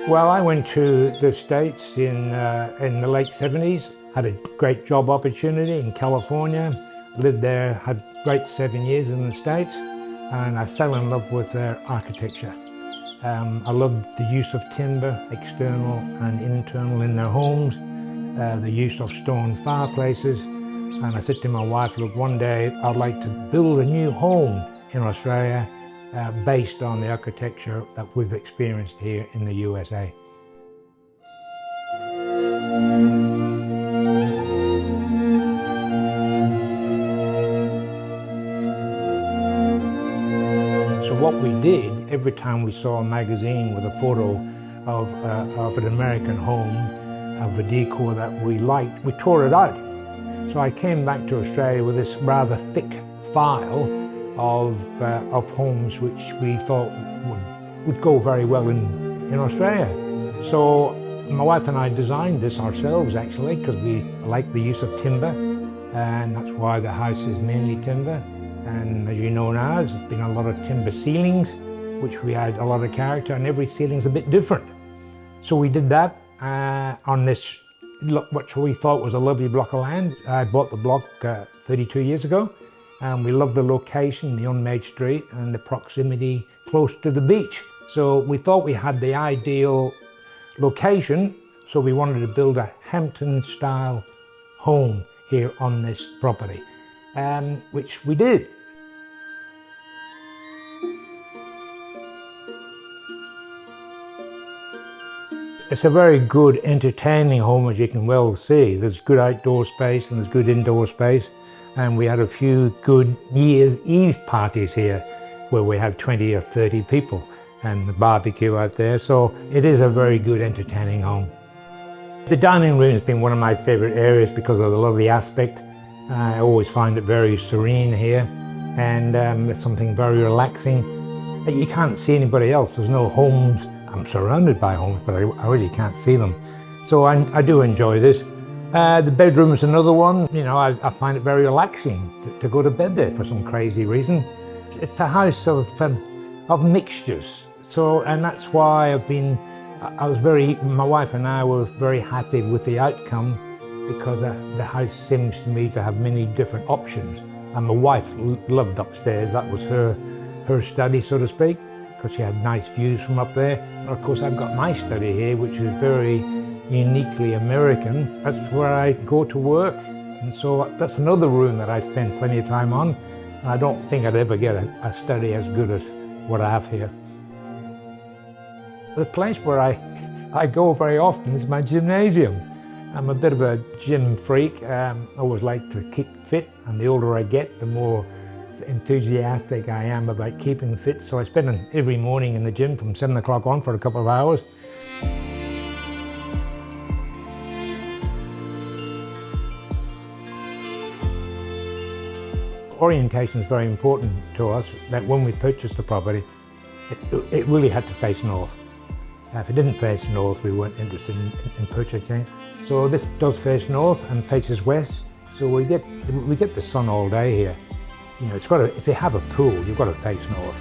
Well, I went to the States in the late 70s, had a great job opportunity in California, lived there, had great 7 years in the States, and I fell in love with their architecture. I loved the use of timber, external and internal in their homes, the use of stone fireplaces, and I said to my wife, look, one day I'd like to build a new home in Australia based on the architecture that we've experienced here in the USA. So what we did, every time we saw a magazine with a photo of an American home, of a decor that we liked, we tore it out. So I came back to Australia with this rather thick file of homes which we thought would go very well in Australia. So my wife and I designed this ourselves actually, because we like the use of timber, and that's why the house is mainly timber. And as you know now, there's been a lot of timber ceilings, which we add a lot of character, and every ceiling's a bit different. So we did that on this, what we thought was a lovely block of land. I bought the block 32 years ago. And we love the location, the unmade street, and the proximity close to the beach. So we thought we had the ideal location, so we wanted to build a Hampton-style home here on this property, which we did. It's a very good, entertaining home, as you can well see. There's good outdoor space and there's good indoor space. And we had a few good New Year's Eve parties here where we had 20 or 30 people and the barbecue out there. So it is a very good, entertaining home. The dining room has been one of my favorite areas because of the lovely aspect. I always find it very serene here, and it's something very relaxing. You can't see anybody else. There's no homes. I'm surrounded by homes, but I really can't see them. So I do enjoy this. The bedroom is another one. You know, I find it very relaxing to go to bed there for some crazy reason. It's a house of mixtures. So, and that's why my wife and I were very happy with the outcome, because the house seems to me to have many different options. And my wife loved upstairs. That was her study, so to speak, because she had nice views from up there. And of course, I've got my study here, which is very uniquely American. That's where I go to work, and so that's another room that I spend plenty of time on. And I don't think I'd ever get a study as good as what I have here. The place where I go very often is my gymnasium. I'm a bit of a gym freak. I always like to keep fit, and the older I get, the more enthusiastic I am about keeping fit. So I spend every morning in the gym from 7 o'clock on for a couple of hours. Orientation is very important to us. That when we purchased the property, it really had to face north. If it didn't face north, we weren't interested in purchasing it. So this does face north and faces west, so we get the sun all day here. You know, if you have a pool, you've got to face north.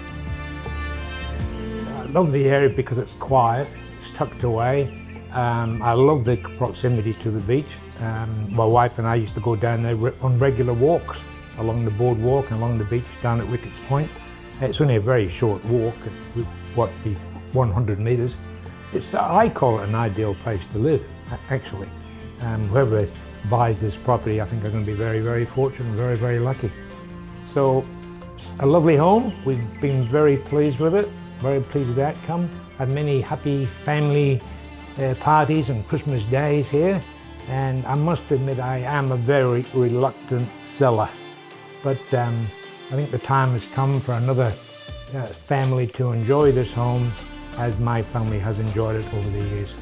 I love the area because it's quiet, it's tucked away. I love the proximity to the beach. My wife and I used to go down there on regular walks along the boardwalk and along the beach down at Ricketts Point. It's only a very short walk, what be 100 metres. I call it an ideal place to live, actually. Whoever buys this property, I think they're going to be very, very fortunate, very, very lucky. So, a lovely home. We've been very pleased with it, very pleased with the outcome. Had many happy family parties and Christmas days here. And I must admit, I am a very reluctant seller. But I think the time has come for another family to enjoy this home as my family has enjoyed it over the years.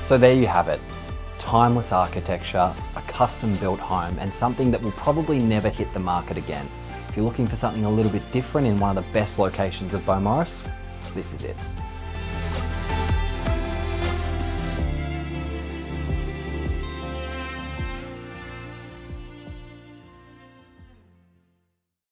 So there you have it. Timeless architecture, a custom-built home, and something that will probably never hit the market again. If you're looking for something a little bit different in one of the best locations of Beaumaris, this is it.